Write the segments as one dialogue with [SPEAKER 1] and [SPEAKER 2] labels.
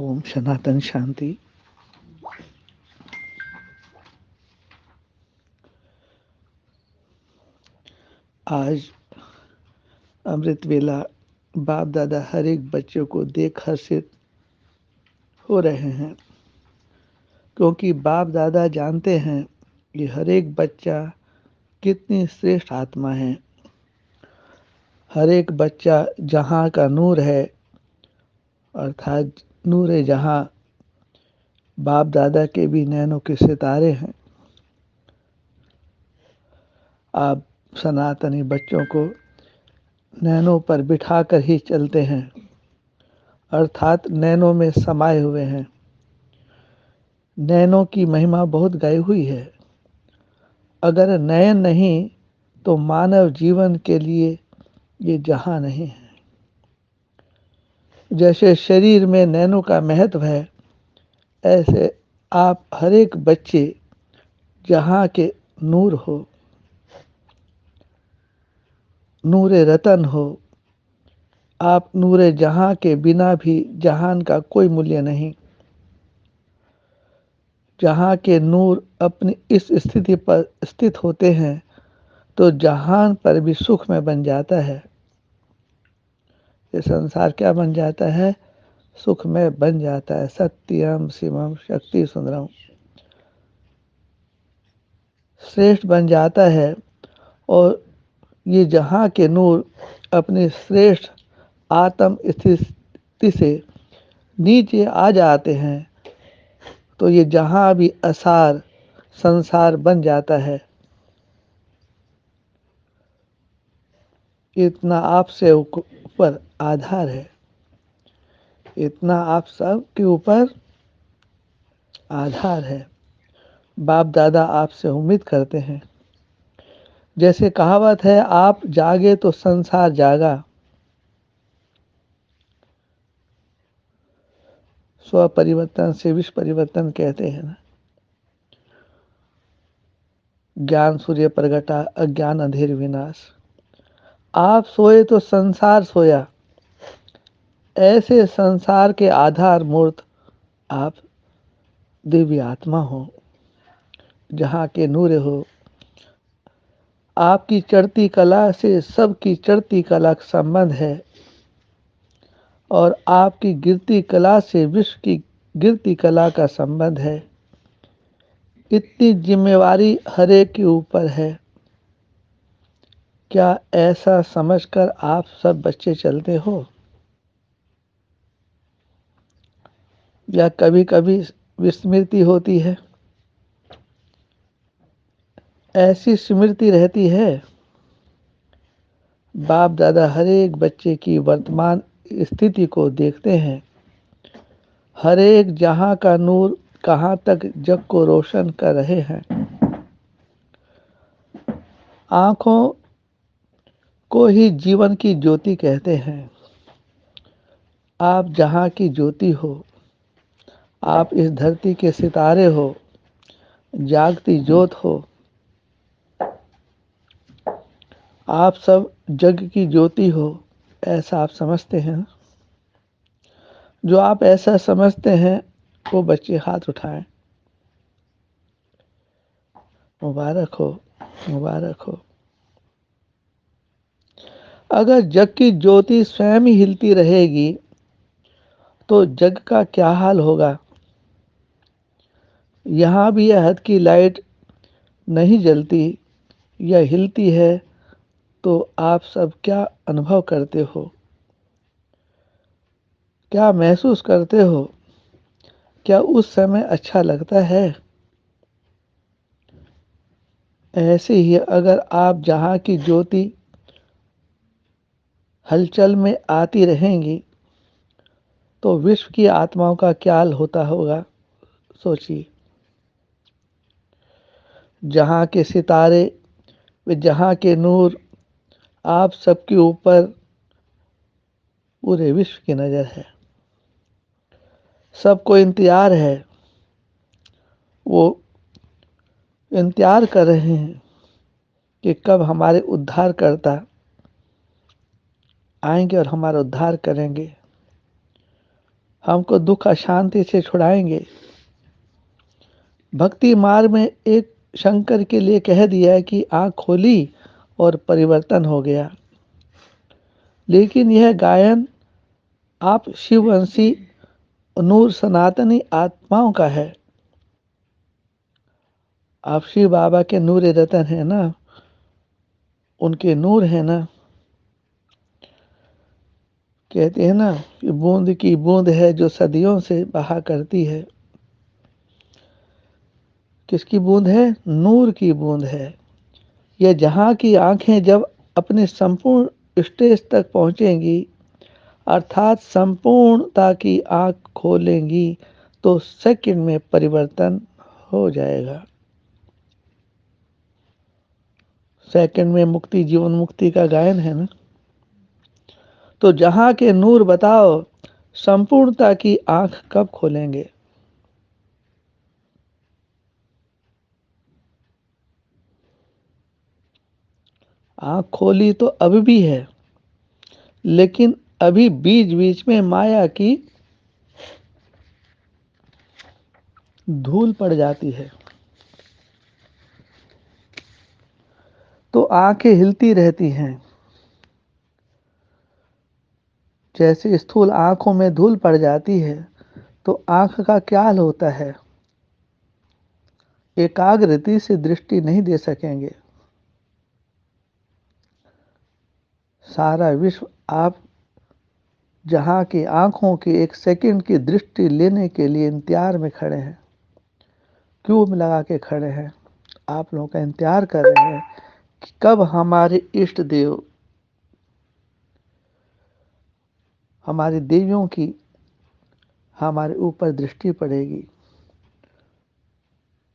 [SPEAKER 1] ओम सनातन शांति। आज अमृत वेला बाप दादा हर एक बच्चों को देख हर्षित हो रहे हैं, क्योंकि बाप दादा जानते हैं कि हर एक बच्चा कितनी श्रेष्ठ आत्मा है। हर एक बच्चा जहाँ का नूर है, अर्थात नूर जहाँ बाप दादा के भी नैनों के सितारे हैं। आप सनातनी बच्चों को नैनों पर बिठाकर ही चलते हैं, अर्थात नैनों में समाये हुए हैं। नैनों की महिमा बहुत गाई हुई है। अगर नयन नहीं तो मानव जीवन के लिए ये जहां नहीं है। जैसे शरीर में नैनों का महत्व है, ऐसे आप हर एक बच्चे जहां के नूर हो, नूरे रतन हो। आप नूरे जहां के बिना भी जहान का कोई मूल्य नहीं। जहां के नूर अपनी इस स्थिति पर स्थित होते हैं तो जहान पर भी सुख में बन जाता है। ये संसार क्या बन जाता है? सुख में बन जाता है। सत्यम शिवम शक्ति सुंदरम, श्रेष्ठ बन जाता है। और ये जहाँ के नूर अपनी श्रेष्ठ आत्म स्थिति से नीचे आ जाते हैं तो ये जहाँ भी असार संसार बन जाता है। इतना आपसे ऊपर आधार है, इतना आप सब के ऊपर आधार है। बाप दादा आपसे उम्मीद करते हैं। जैसे कहावत है, आप जागे तो संसार जागा। स्व परिवर्तन से विश्व परिवर्तन कहते हैं ना। ज्ञान सूर्य प्रगटा, अज्ञान अंधेर विनाश। आप सोए तो संसार सोया। ऐसे संसार के आधार मूर्त आप दिव्य आत्मा हो, जहाँ के नूर हो। आपकी चढ़ती कला से सबकी चढ़ती कला का संबंध है, और आपकी गिरती कला से विश्व की गिरती कला का संबंध है। इतनी जिम्मेवारी हर एक के ऊपर है। क्या ऐसा समझकर आप सब बच्चे चलते हो? या कभी कभी विस्मृति होती है? ऐसी स्मृति रहती है। बाप दादा हर एक बच्चे की वर्तमान स्थिति को देखते हैं। हर एक जहां का नूर कहां तक जग को रोशन कर रहे हैं। आंखों को ही जीवन की ज्योति कहते हैं। आप जहां की ज्योति हो, आप इस धरती के सितारे हो, जागती ज्योत हो। आप सब जग की ज्योति हो, ऐसा आप समझते हैं। जो आप ऐसा समझते हैं वो बच्चे हाथ उठाएं। मुबारक हो, मुबारक हो। अगर जग की ज्योति स्वयं ही हिलती रहेगी तो जग का क्या हाल होगा। यहाँ भी यह हद की लाइट नहीं जलती या हिलती है तो आप सब क्या अनुभव करते हो, क्या महसूस करते हो? क्या उस समय अच्छा लगता है? ऐसे ही अगर आप जहाँ की ज्योति हलचल में आती रहेंगी तो विश्व की आत्माओं का क्या हाल होता होगा, सोचिए। जहाँ के सितारे व जहाँ के नूर आप सबके ऊपर पूरे विश्व की नज़र है। सबको इंतजार है। वो इंतजार कर रहे हैं कि कब हमारे उद्धारकर्ता आएंगे और हमारा उद्धार करेंगे। हमको दुख अशांति से छुड़ाएंगे। भक्ति मार्ग में एक शंकर के लिए कह दिया कि आँख खोली और परिवर्तन हो गया। लेकिन यह गायन आप शिववंशी नूर सनातनी आत्माओं का है। आप शिव बाबा के नूर रतन है ना, उनके नूर है ना। कहते हैं ना कि बूंद की बूंद है जो सदियों से बहा करती है। किसकी बूंद है? नूर की बूंद है। यह जहाँ की आंखें जब अपने संपूर्ण स्टेज तक पहुंचेंगी, अर्थात संपूर्णता की आंख खोलेंगी, तो सेकंड में परिवर्तन हो जाएगा। सेकंड में मुक्ति, जीवन मुक्ति का गायन है ना। तो जहां के नूर बताओ, संपूर्णता की आंख कब खोलेंगे? आंख खोली तो अब भी है, लेकिन अभी बीच बीच में माया की धूल पड़ जाती है, तो आंखें हिलती रहती हैं। जैसे स्थूल आंखों में धूल पड़ जाती है, तो आंख का क्या हाल होता है? एकाग्रता से दृष्टि नहीं दे सकेंगे। सारा विश्व आप जहां की आंखों की एक सेकंड की दृष्टि लेने के लिए इंतजार में खड़े हैं, क्यों लगा के खड़े हैं? आप लोगों का इंतजार कर रहे हैं कि कब हमारे इष्ट देव, हमारे देवियों की हमारे ऊपर दृष्टि पड़ेगी।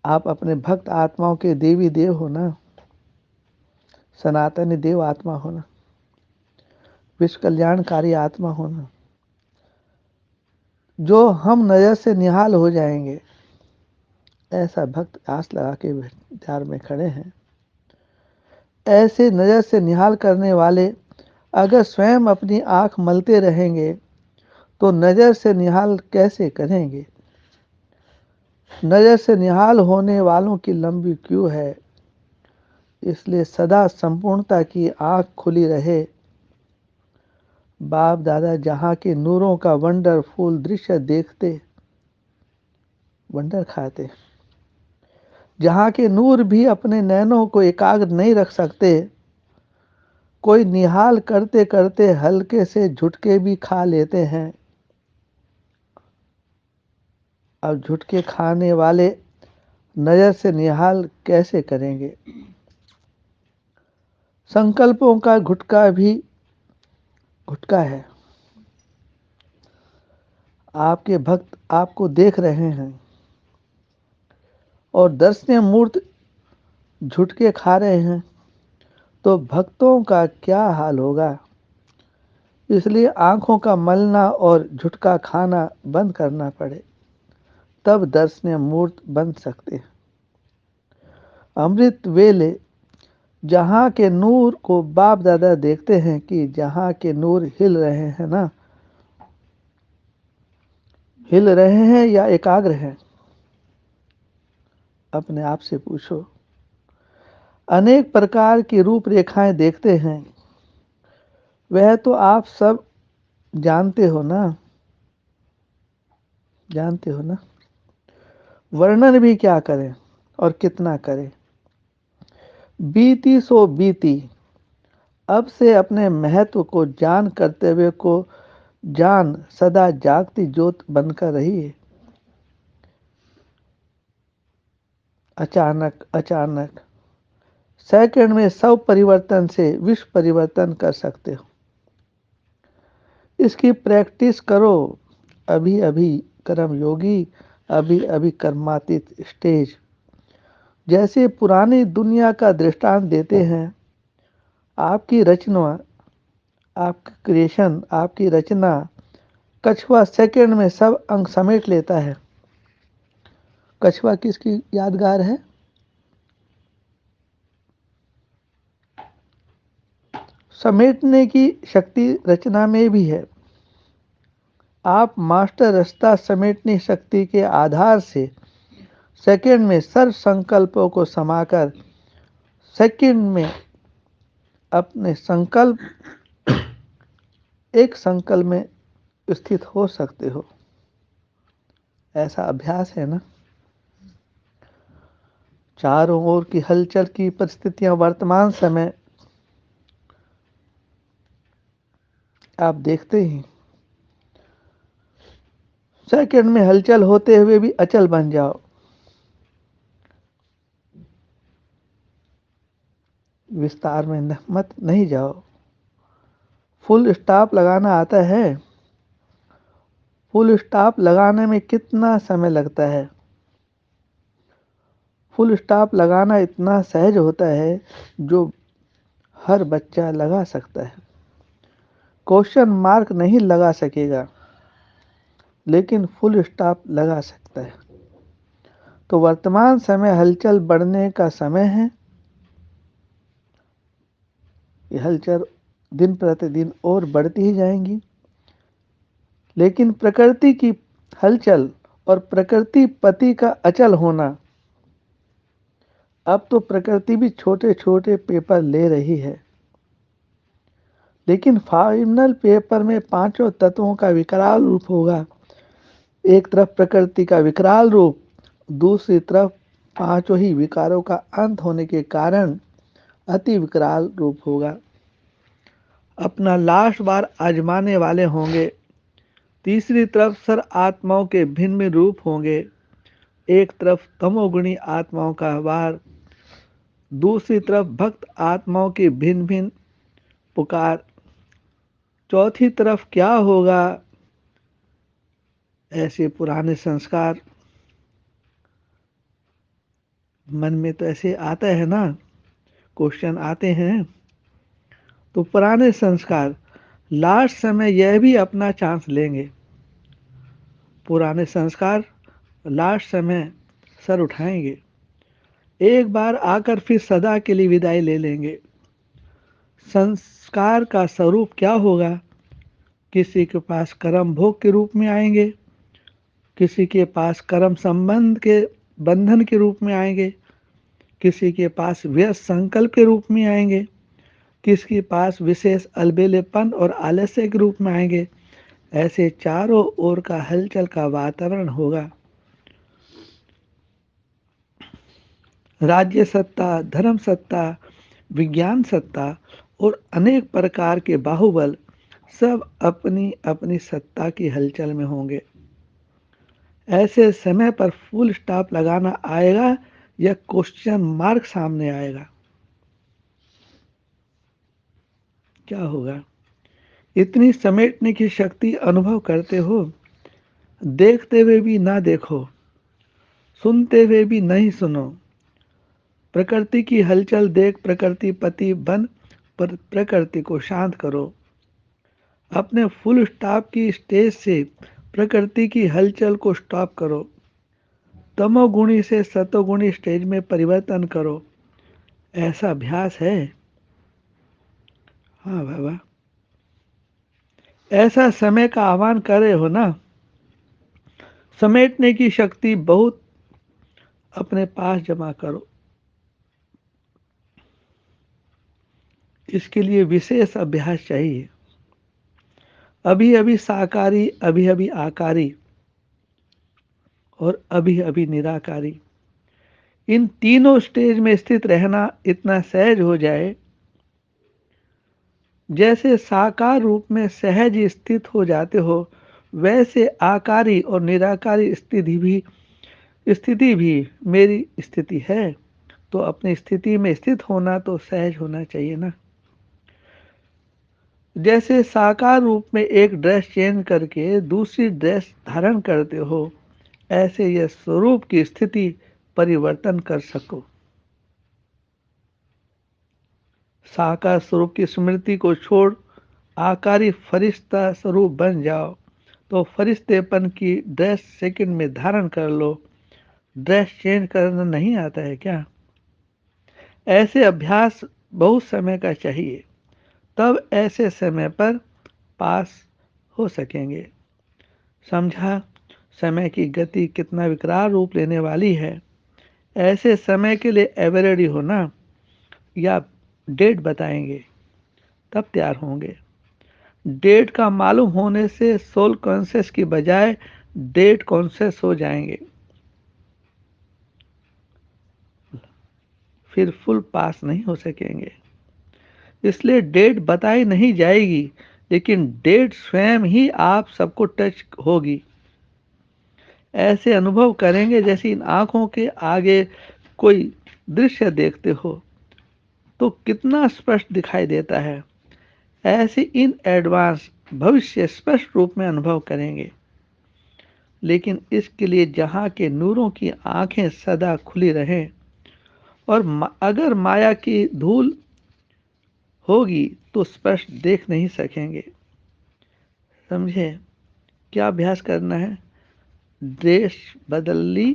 [SPEAKER 1] आप अपने भक्त आत्माओं के देवी देव हो ना, सनातनी देव आत्मा हो ना, विश्व कल्याणकारी आत्मा हो ना। जो हम नजर से निहाल हो जाएंगे, ऐसा भक्त आस लगा के इंतजार में खड़े हैं। ऐसे नजर से निहाल करने वाले अगर स्वयं अपनी आंख मलते रहेंगे, तो नजर से निहाल कैसे करेंगे? नजर से निहाल होने वालों की लंबी क्यों है। इसलिए सदा संपूर्णता की आंख खुली रहे। बाप दादा जहां के नूरों का वंडरफुल दृश्य देखते, वंडर खाते। जहां के नूर भी अपने नैनों को एकाग्र नहीं रख सकते, कोई निहाल करते करते हल्के से झुटके भी खा लेते हैं। अब झुटके खाने वाले नजर से निहाल कैसे करेंगे? संकल्पों का गुटका भी गुटका है। आपके भक्त आपको देख रहे हैं और दर्शनीय मूर्त झुटके खा रहे हैं, तो भक्तों का क्या हाल होगा? इसलिए आंखों का मलना और झुटका खाना बंद करना पड़े, तब दर्शनीय मूर्त बन सकते हैं। अमृत वेले जहां के नूर को बाप दादा देखते हैं कि जहां के नूर हिल रहे हैं ना, हिल रहे हैं या एकाग्र हैं? अपने आप से पूछो। अनेक प्रकार की रूपरेखाएं देखते हैं, वह तो आप सब जानते हो ना, जानते हो ना। वर्णन भी क्या करें और कितना करें। बीती सो बीती, अब से अपने महत्व को जान कर्तव्य को जान सदा जागती ज्योत बनकर रही है। अचानक अचानक सेकंड में सब परिवर्तन से विश्व परिवर्तन कर सकते हो। इसकी प्रैक्टिस करो। अभी अभी कर्म योगी, अभी अभी कर्मातीत स्टेज। जैसे पुरानी दुनिया का दृष्टांत देते हैं, आपकी रचना, आपकी क्रिएशन, आपकी रचना कछुआ सेकंड में सब अंग समेट लेता है। कछुआ किसकी यादगार है? समेटने की शक्ति रचना में भी है। आप मास्टर रास्ता समेटने शक्ति के आधार से सेकंड में सर्व संकल्पों को समाकर सेकंड में अपने संकल्प एक संकल्प में स्थित हो सकते हो। ऐसा अभ्यास है ना। चारों ओर की हलचल की परिस्थितियां वर्तमान समय आप देखते ही सेकंड में हलचल होते हुए भी अचल बन जाओ। विस्तार में मत नहीं जाओ। फुल स्टॉप लगाना आता है? फुल स्टॉप लगाने में कितना समय लगता है? फुल स्टॉप लगाना इतना सहज होता है जो हर बच्चा लगा सकता है। क्वेश्चन मार्क नहीं लगा सकेगा लेकिन फुल स्टॉप लगा सकता है। तो वर्तमान समय हलचल बढ़ने का समय है। ये हलचल दिन प्रतिदिन और बढ़ती ही जाएंगी। लेकिन प्रकृति की हलचल और प्रकृति पति का अचल होना, अब तो प्रकृति भी छोटे छोटे पेपर ले रही है। लेकिन फाइनल पेपर में पांचों तत्वों का विकराल रूप होगा। एक तरफ प्रकृति का विकराल रूप, दूसरी तरफ पांचों ही विकारों का अंत होने के कारण अति विकराल रूप होगा। अपना लास्ट बार आजमाने वाले होंगे। तीसरी तरफ सर आत्माओं के भिन्न रूप होंगे। एक तरफ तमोगुणी आत्माओं का वार, दूसरी तरफ भक्त आत्माओं की भिन्न भिन्न पुकार। चौथी तरफ क्या होगा? ऐसे पुराने संस्कार मन में तो ऐसे आता है ना, क्वेश्चन आते हैं। तो पुराने संस्कार लास्ट समय यह भी अपना चांस लेंगे। पुराने संस्कार लास्ट समय सर उठाएंगे। एक बार आकर फिर सदा के लिए विदाई ले लेंगे। संस्कार का स्वरूप क्या होगा? किसी के पास कर्म भोग के रूप में आएंगे, किसी के पास कर्म संबंध के बंधन के रूप में आएंगे, किसी के पास व्यस्त संकल्प के रूप में आएंगे, किसके पास विशेष अलबेलेपन और आलस्य के रूप में आएंगे। ऐसे चारों ओर का हलचल का वातावरण होगा। राज्य सत्ता, धर्म सत्ता, विज्ञान सत्ता और अनेक प्रकार के बाहुबल सब अपनी अपनी सत्ता की हलचल में होंगे। ऐसे समय पर फुल स्टॉप लगाना आएगा या क्वेश्चन मार्क सामने आएगा? क्या होगा? इतनी समेटने की शक्ति अनुभव करते हो, देखते हुए भी ना देखो, सुनते हुए भी नहीं सुनो। प्रकृति की हलचल देख प्रकृति पति बन प्रकृति को शांत करो। अपने फुल स्टॉप की स्टेज से प्रकृति की हलचल को स्टॉप करो। तमोगुणी से सतोगुणी स्टेज में परिवर्तन करो। ऐसा अभ्यास है? हाँ बाबा, ऐसा समय का आह्वान कर रहे हो ना। समेटने की शक्ति बहुत अपने पास जमा करो। इसके लिए विशेष अभ्यास चाहिए। अभी अभी साकारी, अभी अभी आकारी और अभी अभी निराकारी, इन तीनों स्टेज में स्थित रहना इतना सहज हो जाए जैसे साकार रूप में सहज स्थित हो जाते हो, वैसे आकारी और निराकारी स्थिति भी मेरी स्थिति है। तो अपनी स्थिति में स्थित होना तो सहज होना चाहिए ना। जैसे साकार रूप में एक ड्रेस चेंज करके दूसरी ड्रेस धारण करते हो, ऐसे यह स्वरूप की स्थिति परिवर्तन कर सको। साकार स्वरूप की स्मृति को छोड़ आकारी फरिश्ता स्वरूप बन जाओ। तो फरिश्तेपन की ड्रेस सेकंड में धारण कर लो। ड्रेस चेंज करना नहीं आता है क्या? ऐसे अभ्यास बहुत समय का चाहिए, तब ऐसे समय पर पास हो सकेंगे। समझा समय की गति कितना विकराल रूप लेने वाली है। ऐसे समय के लिए एवर रेडी होना या डेट बताएंगे तब तैयार होंगे। डेट का मालूम होने से सोल कॉन्शियस की बजाय डेट कॉन्शियस हो जाएंगे, फिर फुल पास नहीं हो सकेंगे। इसलिए डेट बताई नहीं जाएगी, लेकिन डेट स्वयं ही आप सबको टच होगी। ऐसे अनुभव करेंगे जैसे इन आंखों के आगे कोई दृश्य देखते हो तो कितना स्पष्ट दिखाई देता है। ऐसे इन एडवांस भविष्य स्पष्ट रूप में अनुभव करेंगे। लेकिन इसके लिए जहां के नूरों की आंखें सदा खुली रहें और अगर माया की धूल होगी तो स्पष्ट देख नहीं सकेंगे। समझे? क्या अभ्यास करना है? देश बदली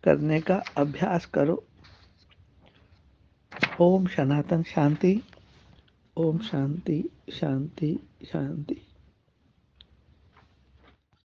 [SPEAKER 1] करने का अभ्यास करो। ओम सनातन शांति। ओम शांति शांति शांति।